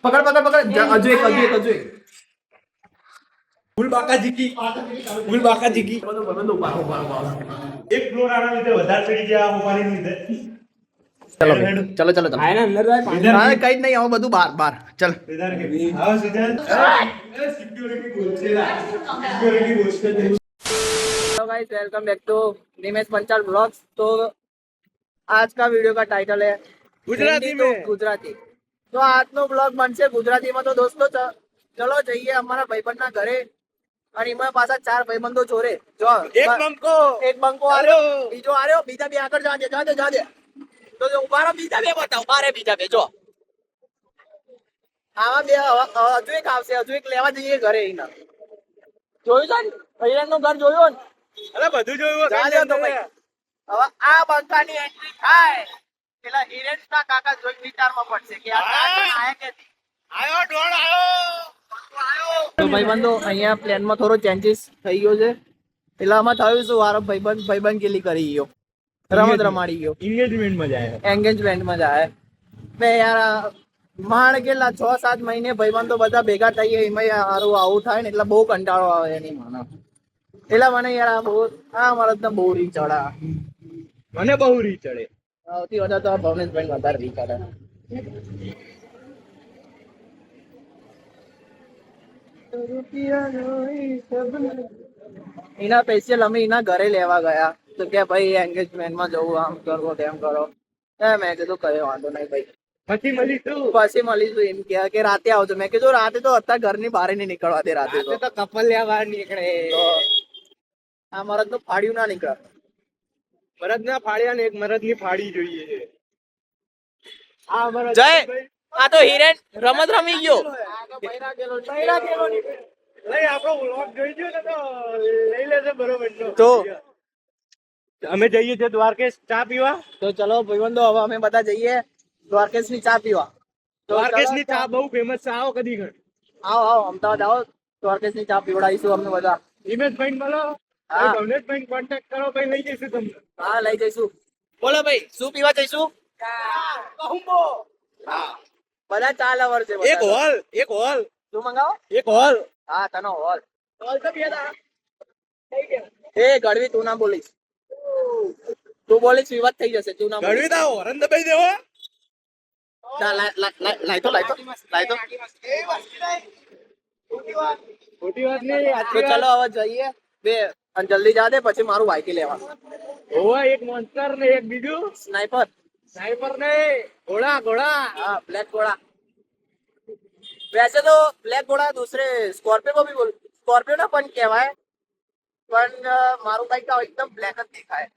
पकड़ पकड़ पकड़ अजय अजय अजय ફૂલ બાકાજી કી ફૂલ બાકાજી કી એક ફ્લોર આના લીધે વધારે ચડી ગયા મોબાઈલ લીધે चलो चलो चलो चलो આયના અંદર જાય પાણી. हाँ कहीं नहीं आओ બધું બાર બાર चल इधर के आओ सीधे सिक्योरिटी बोलछेला सिक्योरिटी बोलछे hello guys welcome back to Nimesh Panchal blogs. तो आज का वीडियो का टाइटल है गुजराती हिंदी तो में। गुजराती। तो આજનો બ્લોગ બનશે ગુજરાતીમાં। તો દોસ્તો ચલો જઈએ અમારા ભાઈબંધના ઘરે અને એમાં પાછા ચાર ભાઈબંધો ચોરે જો एक बंको એક બંકો આર્યો બીજો આર્યો બીજા બે આગળ જા દે તો જો ઉભારો બીજા બે બતાવ બારે બીજા બે જો આવા બે હજુ એક આવશે હજુ એક લેવા જઈએ ઘરે એના જોયું છે ભાઈબંધનું ઘર જોયું ને અરે બધું જોયું જા દે તો ભાઈ હવે આ બંકાની એન્ટ્રી થાય પેલા હિરેશના કાકા જોઈ વિચારમાં પડશે કે આ કાકા આયા કે આયો ડોળ આયો તો ભાઈબંધો અહીંયા પ્લાનમાં થોડો ચેન્જીસ થઈ ગયો છે। પેલામાં થયું શું વારો ભાઈબંધ ગેલી કરી ગયો રમત રમાડી ગયો एंगेजमेंट में जाए એન્ગેજમેન્ટમાં જાય બે યાર માણ કેટલા 6-7 મહિને ભાઈબંધો બધા ભેગા થઈએ એમાં સારું આવું થાય ને એટલે બહુ કંટાળો આવે એની માનો એટલે મને યાર આ બહુ આ મારા તો બહુ રી ચડા મને બહુ રી ચડે સૌથી વધારે તો ભવનેશભાઈ વધારે રી ચડે એના સ્પેશિયલ અમે એના ઘરે લેવા ગયા તો કે ભાઈ એન્ગેજમેન્ટમાં જવું આમ કરો તેમ કરો મેં કીધું કયો વાંધો નહીં ભાઈ પછી મળીશું પછી મળીશું એમ કે રાતે આવજો મેં કીધું રાતે તો અત્યારે ઘરની બહાર નહીં નીકળવા દે રાતે તો કપલ લેવા બહાર નીકળે. તો આ મરદ તો ફાડ્યું ના નીકળે મરદ ના ફાડ્યા ને એક મરદ ની ફાડી જોઈએ છે આ મરદ જય આ તો હિરેન રમત રમી ગયો લઈ આપણો વ્લોગ જોઈ ગયો ને તો લઈ લેશે બરોબર તો અમે જઈએ છીએ દ્વારકેશ ચા પીવા તો ચલો ભાઈબંધો હવે અમે બધા જઈએ દ્વારકેશ ની ચા પીવા દ્વારકેશ ની ચા બહુ ફેમસ છે આવો કદી ઘર આવો અમદાવાદ આવો દ્વારકેશ ની ચા પીવડાવીશું અમને બધા હિમેશભાઈ મળો હા. ભવનેશભાઈ કોન્ટેક્ટ કરો ભાઈ લઈ જઈશું તમને હા લઈ જઈશું બોલો ભાઈ શું પીવા જઈશું બધા ચા લવર છે બધા. એક હોલ શું મંગાવો એક હોલ હા તનો હોલ એ ગળવી તું ના બોલીશ તું બોલીશ વિવાદ થઈ જશે તું ના બોલીશ. ગળવી દાઓ હરન દબાઈ દેવો જા, લાય તો ખોટી વાત નહીં તો ચલો હવે જઈએ બે અને જલ્દી જા દે પછી મારું વાયકી લેવા હોવા એક મોન્સ્ટર ને એક બીજું સ્નાઈપર સ્નાઈપર ને ઘોડા हाँ ब्लैक घोड़ा वैसे तो ब्लैक घोड़ा दूसरे स्कॉर्पियो को भी बोल स्कॉर्पियो ना पंच कहवाय પણ મારું બાઈક તો એકદમ બ્લેક જ દેખાય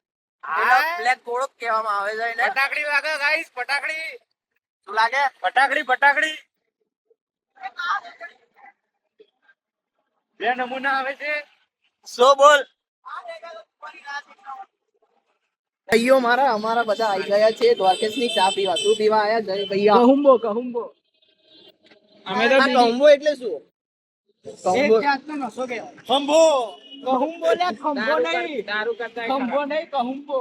બ્લેક ઘોડો જ કહેવામાં આવે છે એને ફટાકડી વાગે ગાઈસ ફટાકડી શું લાગે ફટાકડી બે નમૂના આવે છે સો બોલ ભાઈઓ મારા અમારા બધા આવી ગયા છે દ્વારકેશ ની ચા પીવા શું પીવા આયા જય ભૈયા કહુંબો અમે તો કહુંબો એટલે શું કહુંબો નસો કહેવાય. ખંભો કહુંબો લે ખંભો નહીં દારૂ કરતા ખંભો નહીં કહુંબો.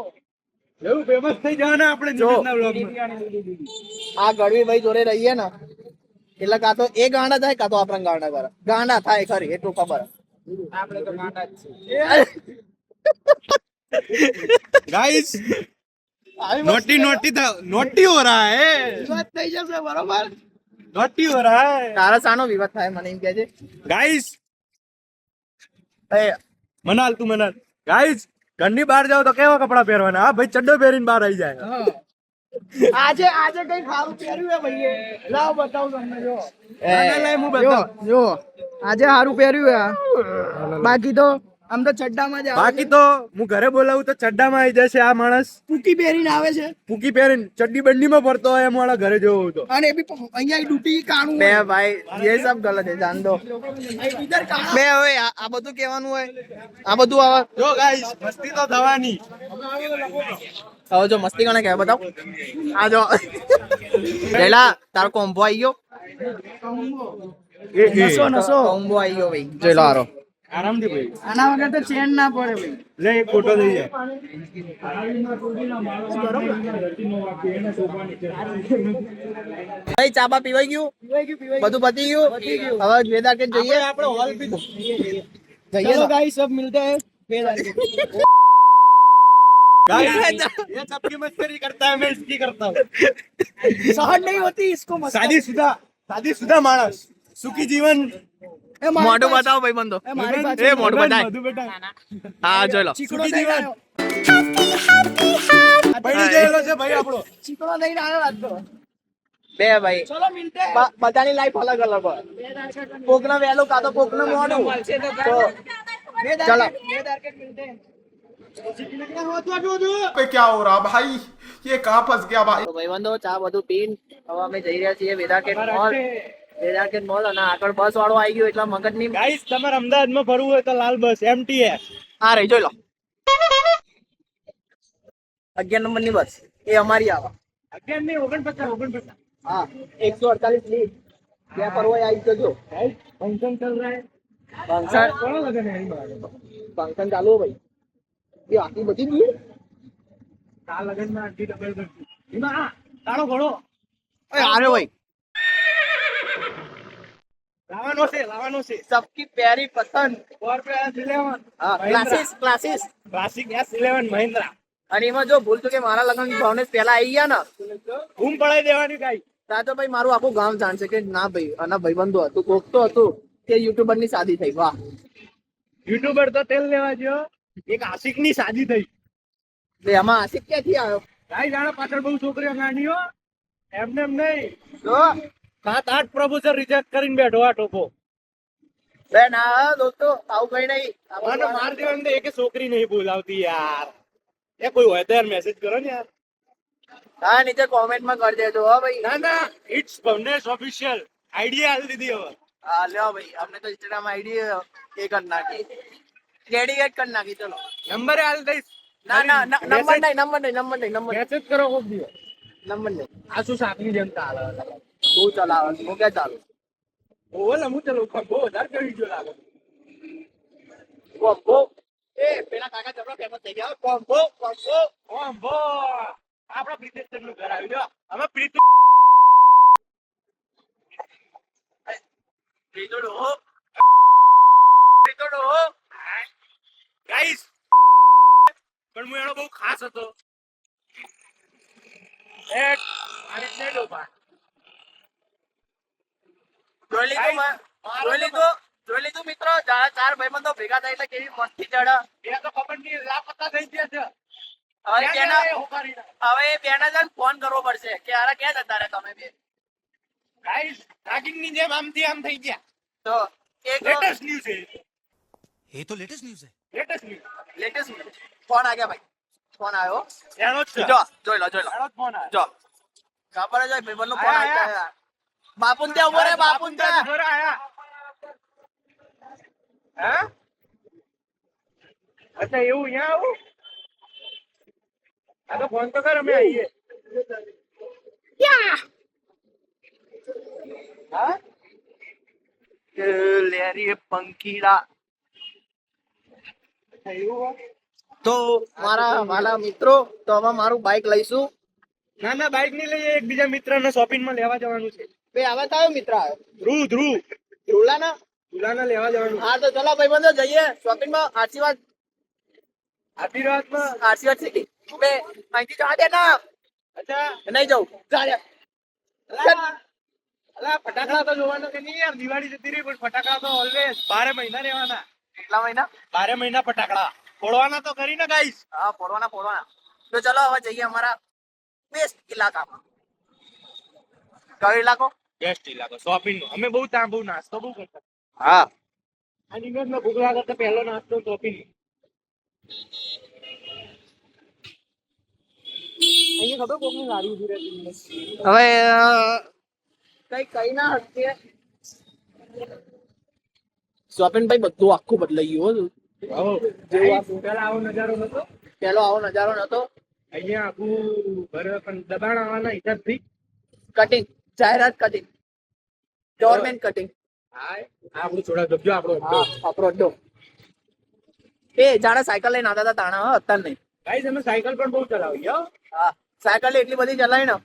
એવું ફેમસ થઈ જવાના આપણે જો. નિમેશના વ્લોગમાં આ ગઢવી ભાઈ જોડે રહીએ ને એટલે કાં તો એ ગાંડા થાય કાં તો આપણે ગાંડા કરે ગાંડા થાય ખરી એટલું ખબર આપણે તો ગાંડા જ गाइस नोटी हो रहा है થઈ જશે બરોબર नोटी हो रहा है તારા સાનો વિવાદ થાય મને એમ કહે છે गाइस એ मनाल गाइस ઘરની બહાર જાવ તો કેવા કપડા પહેરવાના હા ભાઈ ચડ્ડો પહેરીને બહાર આવી જાય આજે કઈ ખારું પહેર્યું હે ભાઈએ લાવ બતાવું તમને જો હું બતાવું. જો આજે સારું પહેર્યું હે બાકી તો આમ તો ચડ્ડામાં જ આવે બાકી તો હું ઘરે બોલાવું તો ચડ્ડામાં આવી જશે આ માણસ પૂકી પહેરીને આવે છે પૂકી પહેરીને ચડ્ડી બંડીમાં ફરતો હોય એમ વાળા ઘરે જવો તો અને એ બી અહીંયા ડૂટી કાણું બે ભાઈ ये सब गलत है जान दो ઇધર કાણું બે હવે આ બધું કહેવાનું હોય આ બધું આવે જો ગાઈસ મસ્તી તો થવાની હવે જો મસ્તી કોને કહેવાય બતાવ આ જો પેલા તારો કોમ્બો આવી ગયો નસો કોમ્બો આવી ગયો ભાઈ જોઈ લો હારો આરામથી ભાઈ આના વગર તો ચેન ના પડે ભાઈ. લે એક ફોટો થઈ જાય ભાઈ ચા બા પીવાઈ ગયું બધું પતી ગયું હવે વેદા કે જઈએ આપણે હોલ પી જઈએ चलो गाइस सब मिलते हैं ये सबकी मस्करी करता है मैं इसकी करता हूँ सहन नहीं होती इसको मत शादीशुदा माणस सुखी जीवन મોઢું બતાવો ભાઈ બંધો ए मारी बात એ મોઢું બતાય મધુ બેટા હા જોઈ લો चिकड़ो सुखी नहीं जीवन आयो પડી ગયેલો છે ભાઈ આપણો चिकड़ो नहीं आयो आज तो બે ભાઈ चलो मिलते हैं બધાની લાઈફ અલગ અલગ હોય કોકનો વહેલું કાં તો કોકનો મોડું તો चलो मिलते हैं पे क्या हो रहा भाई ये कहाँ फंस गया भाई તો ભાઈબંધો ચા બધું પીન હવે અમે જઈ રહ્યા છીએ વેદાકેટ મોલ અને આગળ બસ વાળો આવી ગયો એટલે મગજની ગાઈસ તમારે અમદાવાદમાં ફરવું હોય તો લાલ બસ MTS આ રહી જોઈ લો 11 નંબરની બસ એ અમારી આવે 11 ની 49 હા 148 લીટ ત્યાં ફરવા આવી જજો फंक्शन चल रहा है ફંક્શન कौन लगा है ફંક્શન ચાલુ હો ભાઈ એ આટલી બધી ભીડ આ લગન માં આટલી ડબલ કરતી એમાં તાળો ઘોડો અરે આરે ભાઈ લાવવાનો છે સબકી પ્યારી પસંદ સ્કોર્પિયો S11 હા ક્લાસીસ ક્લાસિક S11 મહિન્દ્રા અને એમાં જો ભૂલ તો કે મારા લગ્ન ભાવનેશ પહેલા આવી ગયા ને ધૂમ પડાઈ દેવાની ગાઈ ત્યાં તો ભાઈ મારું આખું ગામ જાણશે કે ના ભાઈ આના ભાઈબંધો હતું કોક તો હતું તે યુટ્યુબર ની શાદી થઈ વાહ યુટ્યુબર તો તેલ લેવા જો એક આશિક ની શાદી થઈ એટલે એમાં આશિક ક્યાંથી આવ્યો ગાઈ જાણે પાછળ બહુ છોકરીઓ ગાંડીઓ એમને એમ નહીં જો 7-8 પ્રપોઝલ રિજેક્ટ કરીને બેઠો આ ટોપો બે ના દોસ્તો આવું કઈ નહીં મને માર દેવાનું તો એકે છોકરી નહીં બોલાવતી યાર એ કોઈ હોય તો યાર મેસેજ કરો ને યાર હા નીચે કોમેન્ટ માં કરી દેજો હો ભાઈ ના ઇટ્સ ભવનેશ ઓફિશિયલ આઈડિયા આલી દીધી હવે હા લ્યો ભાઈ અમને તો ઇન્સ્ટાગ્રામ આઈડી એ કરી નાખી ડેડિકેટ કરી નાખી ચલો નંબર આલી દઈશ ના નંબર નહીં મેસેજ કરો કોક દિવસ નંબર નહીં આ શું સાપની જેમ ચાલે તું ચલાવે હું ક્યાં ચાલુ ઓલે હું ચલો બહુ વધારે કરી ગયો લાગે કોમ્બો એ પેલા કાકા જબરો ફેમસ થઈ ગયા કોમ્બો ઓમ્બો આપણા પ્રિતેશ નું ઘર આવ્યું લ્યો અમે પ્રીતુ ગાઈસ પણ હું એનો બહુ ખાસ હતો એક અને છેડો બા જોઈ લીધું મિત્રો ચાર ભાઈબંધો ભેગા થાય એટલે કેવી મસ્તી ચડે એ તો ખબર નહીં લાપતા થઈ ગયા છે હવે એ બેના જણ ફોન કરવો પડશે કે આરા ક્યાં જતા રહ્યા તમે બે ગાઈસ રાગિંગ ની જેમ આમથી આમ થઈ ગયા તો એક લેટેસ્ટ ન્યૂઝ છે ये तो लेटेस्ट न्यूज है લેટેસ્ટ ન્યૂઝ લેટેસ્ટ ફોન આ ગયા ભાઈ ફોન આવ્યો એનો જ છે જોઈ લો એનો જ ફોન આવ્યો જો ખબર જ હોય ભાઈબંધનો ફોન આવ્યો બાપુન ત્યાં ઉભો રે બાપુન ત્યાં ઘરે આયા હે અચ્છા એવું અહીંયા આવું આ તો ફોન તો કર અમે આવીએ હા લેરી પંખીડા તો મારા વાલા મિત્રો તો હવે મારું બાઇક લઈશું ના બાઈક નહીં લઈએ એક બીજા મિત્રને શોપિંગ માં લેવા જવાનું છે બે આવા કયો મિત્ર આવ્યો ધ્રુવ ધ્રુલાના તુલાને લેવા જવાનું હા તો ચલો ભાઈબંધો જઈએ શોપિંગ માં આશીર્વાદ આશીર્વાદમાં સિટી બે અહીંથી જવા દે ના અચ્છા નહીં જવું ચાલે અલા ફટાકડા તો જોવાના કે નહીં યાર દિવાળી જતી રહી પણ ફટાકડા તો ઓલવેઝ 12 મહિના રહેવાના કેટલા મહિના 12 મહિના ફટાકડા ફોડવાના તો કરીને ગાઈસ હા ફોડવાના તો ચલો હવે જઈએ અમારા બેસ્ટ ઇલાકામાં કયો ઇલાકો બેસ્ટ ઇલાકો શોપિંગ નો અમે બહુ નાસ્તો બહુ કરતા હા આ નિગમ નો ભૂખ લાગે તો પહેલો નાસ્તો શોપિંગ અહીંયા ખબર કોકની લારી ઉભી રહેતી હવે કઈ ના હટકે શોપિંગ ભાઈ બધું આખું બદલાઈ ગયું પેલા આવો નજારો નતો પેલો આવો નજારો નતો અહીંયા આખું ઘર પણ દબાણ આવવાના હિસાબથી કટિંગ જાહેરાત કટિંગ ગવર્મેન્ટ કટિંગ હા આપણું થોડા ગબજો આપણો આપણો અડ્ડો એ જાણે સાયકલ લઈને આવતા હતા તાણા અત્યારે નહીં. ગાઈસ અમે સાયકલ પણ બહુ ચલાવી હો. હા સાયકલ એટલી બધી ચલાવી ને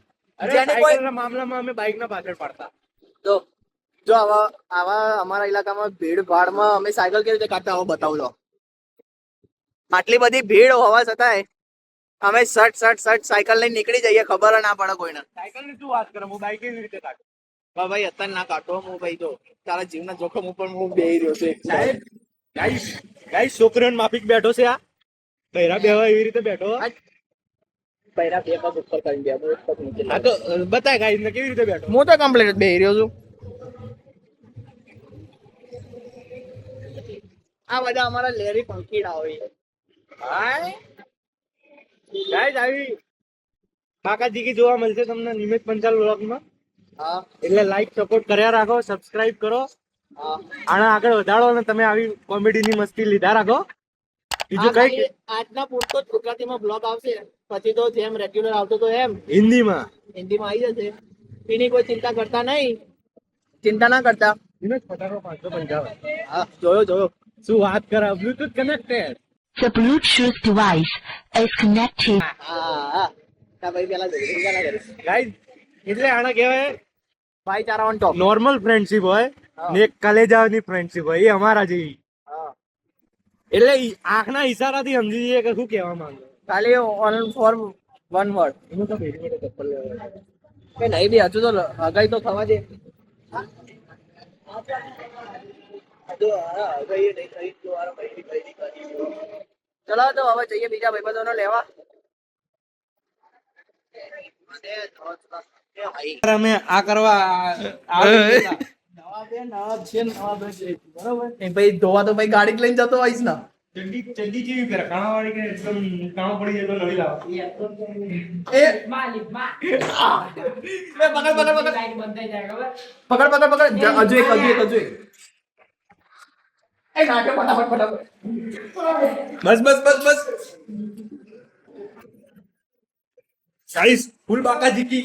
અરે જેને કોઈ સાયકલના મામલામાં અમે બાઇકના પાછળ પાડતા. જો આવા અમારા ઇલાકામાં ભીડ ભાડમાં અમે સાયકલ કેવી રીતે કાઢતા આવો બતાવું લો. આટલી બધી ભીડ હોવા છતાંય અમે સટ સાયકલ લઈને નીકળી જઈએ, ખબર ના પડે કોઈને. સાયકલની શું વાત કરે, હું બાઇક કેવી રીતે કાઢું? ભાઈ અત્યારે ના કાઢો. હું ભાઈ જો તારા જીવના જોખમ ઉપર હું બેહી રહ્યો છું. સાહેબ ગાઈસ છોકરીઓને માફિક બેઠો છે આ બૈરા બેહવા એવી રીતે બેઠો. પહેલા બે પગ ઉપર કરી દે, એક પગ નીચે. હા તો બતાય ગાઈસ ને કેવી રીતે બેઠો. હું તો કમ્પ્લીટ બેહી રહ્યો છું. આ બધા અમારા લેરી પંખીડા હોય. હાય ગાઈસ આવી કાકાજીકી જોવા મળશે તમને નિમેશ પંચાલ વ્લોગમાં. હા એટલે લાઈક સપોર્ટ કર્યા રાખો, સબસ્ક્રાઇબ કરો, હા આને આગળ વધારો અને તમે આવી કોમેડીની મસ્તી લીધા રાખો. બીજું કઈ આજના પૂરતો જ ગુજરાતીમાં બ્લોગ આવશે, પછી તો જેમ રેગ્યુલર આવતો તો એમ હિન્દીમાં હિન્દીમાં આવી જશે. એની કોઈ ચિંતા કરતા નહીં. ચિંતા ના કરતા. નિમેશ પટારો 555. હા જોયો. શું વાત કરે, Bluetooth connected. The Bluetooth device is connected. હા ભાઈ પેલા ગાઈસ એટલે આને કહેવાય ભાઈચારા ઓન ટોપ. નોર્મલ ફ્રેન્ડશિપ હોય ને એક કલેજાની ફ્રેન્ડશિપ હોય, એ અમારા જેવી. એટલે આંખના ઈશારાથી સમજી જઈએ કે શું કહેવા માંગે. ખાલી ઓન ફોર વન વર્ડ. એનું તો બેરી માટે ચપ્પલ લેવા. કે નહીં બી હજુ તો હગાઈ તો થવા દે. ચલો તો હવે જઈએ બીજા ભાઈબંધોને લેવા. અમે આ કરવા ભાઈ ધોવા તો ભાઈ ગાડી લઈને જતો હોઈશ ને. ચડ્ડી જેવી પહેરે કાણાવાળી કે એકદમ કાણો પડી જાય તો નવી લાવો. પકડ હજુ એક એ નાટે ફટાફટ. બસ ગાઈસ ફૂલ બાકા જીકી.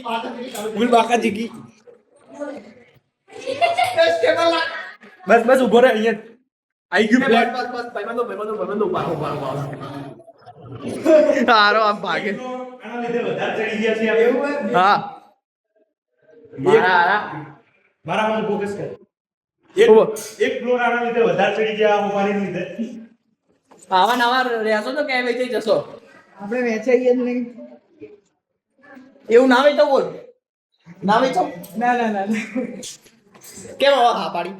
બસ ઉભો રહે અહીંયા આઈ ગયું ફ્લેટ. હારો આમ ભાગે. આના લીધે વધારે ચડી ગયા છે આપણે. હા મારા મને ફોકસ કર. એક ફ્લોર આના લીધે વધારે ચડી ગયા આ મોબાઈલ લીધે. આવા નવા રહેશો તો ક્યાંય વેચાઈ જશો. આપણે વેચાઈએ જ નહીં. એવું ના વેચો બોલ. ના વેચો. ના કેમ હવે હા પાડી?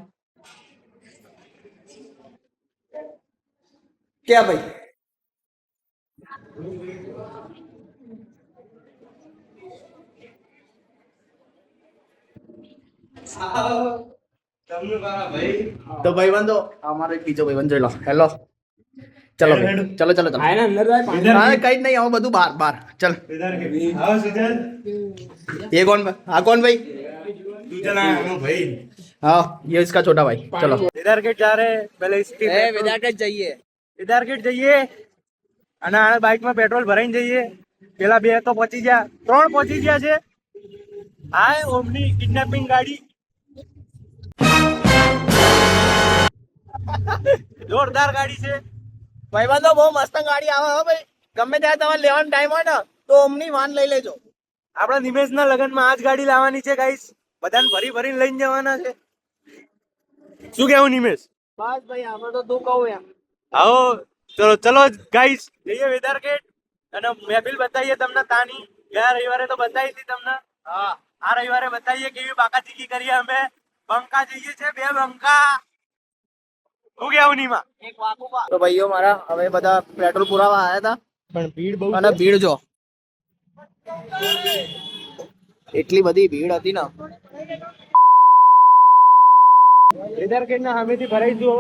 ક્યાં ભાઈ? તમને મારા ભાઈ તો ભાઈબંધો અમારો એક બીજો ભાઈબંધ જોઈ લો. હેલો ચલો ભાઈ. ચલો આયના અંદર જાય પાણી. હા કઈ જ નહીં, આવું બધું બાર ચલ. ઇધર કે આવો સુજલ. ये कौन? हाँ कौन भाई? सुजल आया भाई. हाँ ये इसका छोटा भाई. चलो इधर गेट जा रहे पहले इसकी विदाट जाइए. इधर गेट જઈએ અને આ બાઇક માં પેટ્રોલ ભરાઈને જઈએ. પેલા બે તો પહોંચી ગયા, 3 પહોંચી ગયા છે. હા ઓમની કિડનેપિંગ ગાડી જોરદાર ગાડી છે ભાઈબંધો. બહુ મસ્ત ગાડી આવે હો ભાઈ. ગમે ત્યારે તમારે લેવાનો ટાઈમ હોય ને તો ઓમની વાન લઈ લેજો. આપણા નિમેશના લગનમાં આ જ ગાડી લાવવાની છે ગાઈસ. બધાને ભરીને લઈને જવાના છે. શું કેવું નિમેશ? બસ ભાઈ આપણે તો તું કહું એમ. આવો ચલો ગાઈસ જઈએ વેદાર ગેટ અને મહેફિલ બતાવીએ તમને તાની. ગયા રવિવારે તો બતાવી હતી તમને. હા આ રવિવારે બતાવીએ કેવી બાકાચીકી કરીએ અમે. બંકા જઈએ છે 2 બંકા. શું કેવું નીમા? એક વાકુબા. તો ભાઈઓ મારા હવે બધા પેટ્રોલ પુરાવા આવ્યા હતા પણ ભીડ બહુ અને ભીડ જો એટલી બધી ભીડ હતી ને. વેદાર ગેટ ના સામેથી ભરાઈશું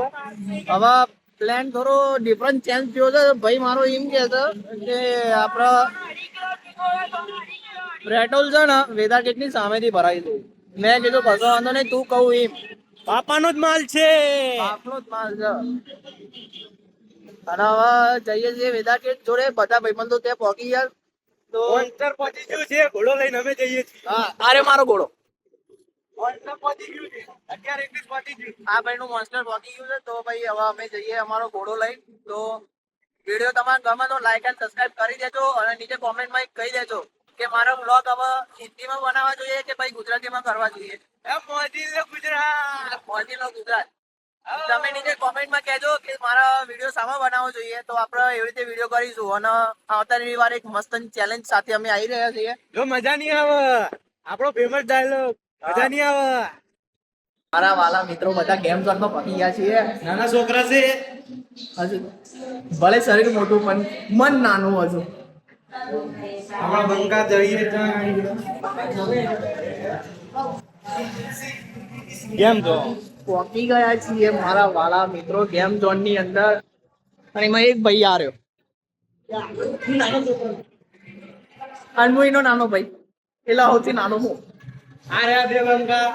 હવે પ્લાન થોડો ડિફરન્ટ ચેન્જ થયો છે. ભાઈ મારો એમ કે છે કે આપણા પેટ્રોલ છે ને વેદાર ગેટ ની સામેથી ભરાઈશું. મેં કીધું કશો વાંધો નહીં, તું કહું એમ. પાપાનો જ માલ છે. આપણો જ માલ છે. અને હવે જઈએ છીએ વેદાર ગેટ જોડે બધા ભાઈબંધો ત્યાં પહોંચી ગયા. તો મોન્સ્ટર પહોંચી ગયું છે. ઘોડો લઈને અમે જઈએ છીએ. હા અરે મારો ઘોડો મોન્સ્ટર પહોંચી ગયું છે 11:21 પહોંચી ગયું. આ ભાઈનું મોન્સ્ટર પહોંચી ગયું છે. તો ભાઈ હવે અમે જઈએ અમારો ઘોડો લઈ. તો વિડીયો તમારે ગમે તો લાઈક એન્ડ સબસ્ક્રાઇબ કરી દેજો અને નીચે કોમેન્ટમાં કહી દેજો કે મારો બ્લોગ હવે હિન્દીમાં બનાવવા જોઈએ કે ભાઈ ગુજરાતીમાં કરવા જોઈએ. એ પહોંચી લો ગુજરાત. પહોંચી લો ગુજરાત. તમે નીચે કોમેન્ટમાં કહેજો કે મારા વિડીયો સામા બનાવવો જોઈએ તો આપણે એવી રીતે વિડીયો કરીશું. અને આવતા રવિવારે એક મસ્ત ચેલેન્જ સાથે અમે આવી રહ્યા છીએ. જો મજા નહીં આવે આપણો ફેમસ ડાયલોગ મજા નહીં આવે. મારા વાલા મિત્રો બધા ગેમ ઝોનમાં પકી ગયા છીએ. નાના છોકરા છે હજુ ભલે શરીર મોટું પણ મન નાનું હજુ. આપણા બંકા જઈએ કેમ તો પહોંચી ગયા છીએ મારા વાલા મિત્રો ગેમ ઝોન ની અંદર. અને એમાં એક ભાઈ આવ્યો અનમોઈનો નાનો ભાઈ એટલે સૌથી નાનો હું. આ રહ્યા બે બંકા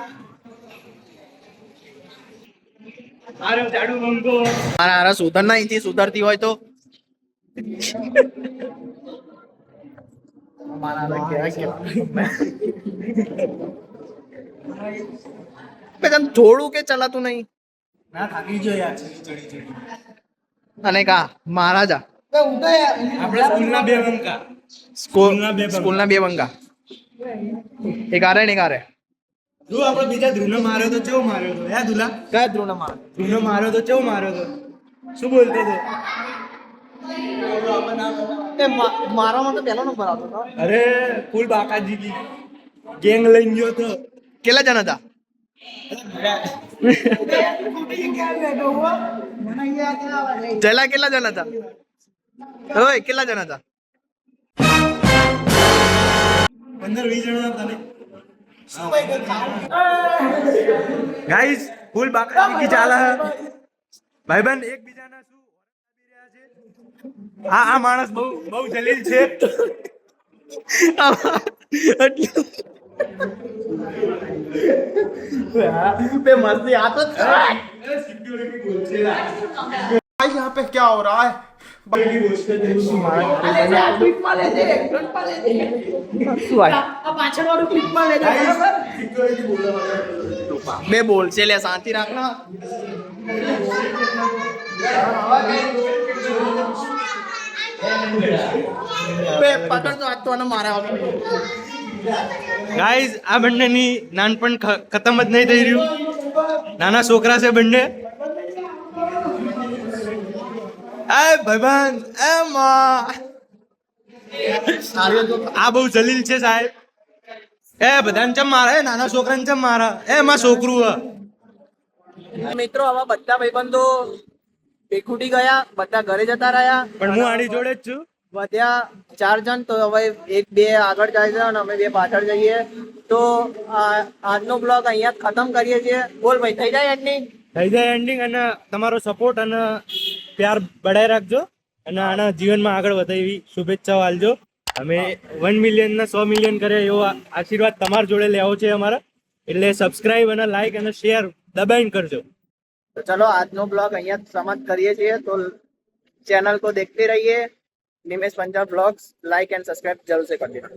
આ રહ્યો જાડુ બંકો. મારા હારા સુધરના અહીંથી સુધરતી હોય તો મારા હારા કેવા બે તને થોડું કે ચલાતું નહીં. ના થાકી ગયો યાર ચડી ચડી. અને કા મહારાજા આપણે સ્કૂલના બે બંકા સ્કૂલના બે બંકા. સ્કૂલના બે બંગા એક આરે ને એક આરે. જો આપણે બીજા ધ્રુવને માર્યો તો કેવો માર્યો તો હે દુલા. કયા ધ્રુવને મારે? ધ્રુવને માર્યો તો કેવો માર્યો તો શું બોલતો તો. એ મારામાં તો પહેલો નંબર આવતો હતો. અરે ફૂલ બાકાજી કી ગેંગ લઈને ગયો તો. કેટલા જણ હતા? જયલા કેટલા જણ હતા? ઓય કેટલા જણ હતા? 15-20 જણા હતા ને. ગાઈસ ફૂલ બાકાજી કી ચાલે હે ભાઈબંધ એકબીજાના શું આપી રહ્યા છે. આ માણસ બહુ બહુ જલીલ છે. બે મસ્તી આ તો भाई यहाँ पे क्या हो रहा है બે બોલ છે લે શાંતિ રાખ ના. બે પકડ તો આજ તો આને મારા ગાઈસ આ બંનેની નાનપણ ખતમ જ નહીં થઈ રહ્યું. નાના છોકરા છે બંને. એ ભાઈબંધ એ માં આ બહુ જલીલ છે સાહેબ. એ બધાને ચમ મારે નાના છોકરાને ચમ મારા એ માં છોકરું હ. મિત્રો આવા બધા ભાઈબંધો બેખૂટી ગયા, બધા ઘરે જતા રહ્યા. પણ હું આની જોડે જ છું. વધ્યા 4 જણ. તો હવે 1-2 આગળ જાય છે અને અમે 2 પાછળ જઈએ. તો આજનો બ્લોગ અહીંયા જ ખતમ કરીએ છીએ. બોલ ભાઈ થઈ જાય એન્ડિંગ? થઈ જાય એન્ડિંગ. અને તમારો સપોર્ટ અને પ્યાર બઢાઈ રાખજો અને આના જીવનમાં આગળ વધે એવી શુભેચ્છાઓ આલજો. અમે 1 મિલિયન ને 100 મિલિયન કરે એવો આશીર્વાદ તમારા જોડે લેવો છે અમારા. એટલે સબસ્ક્રાઇબ અને લાઈક અને શેર દબાઈને કરજો. તો ચલો આજનો બ્લોગ અહીંયા જ સમાપ્ત કરીએ છીએ. તો चैनल को देखते रहिए. Nimesh Punjab blogs like and subscribe जरूर से कर देना.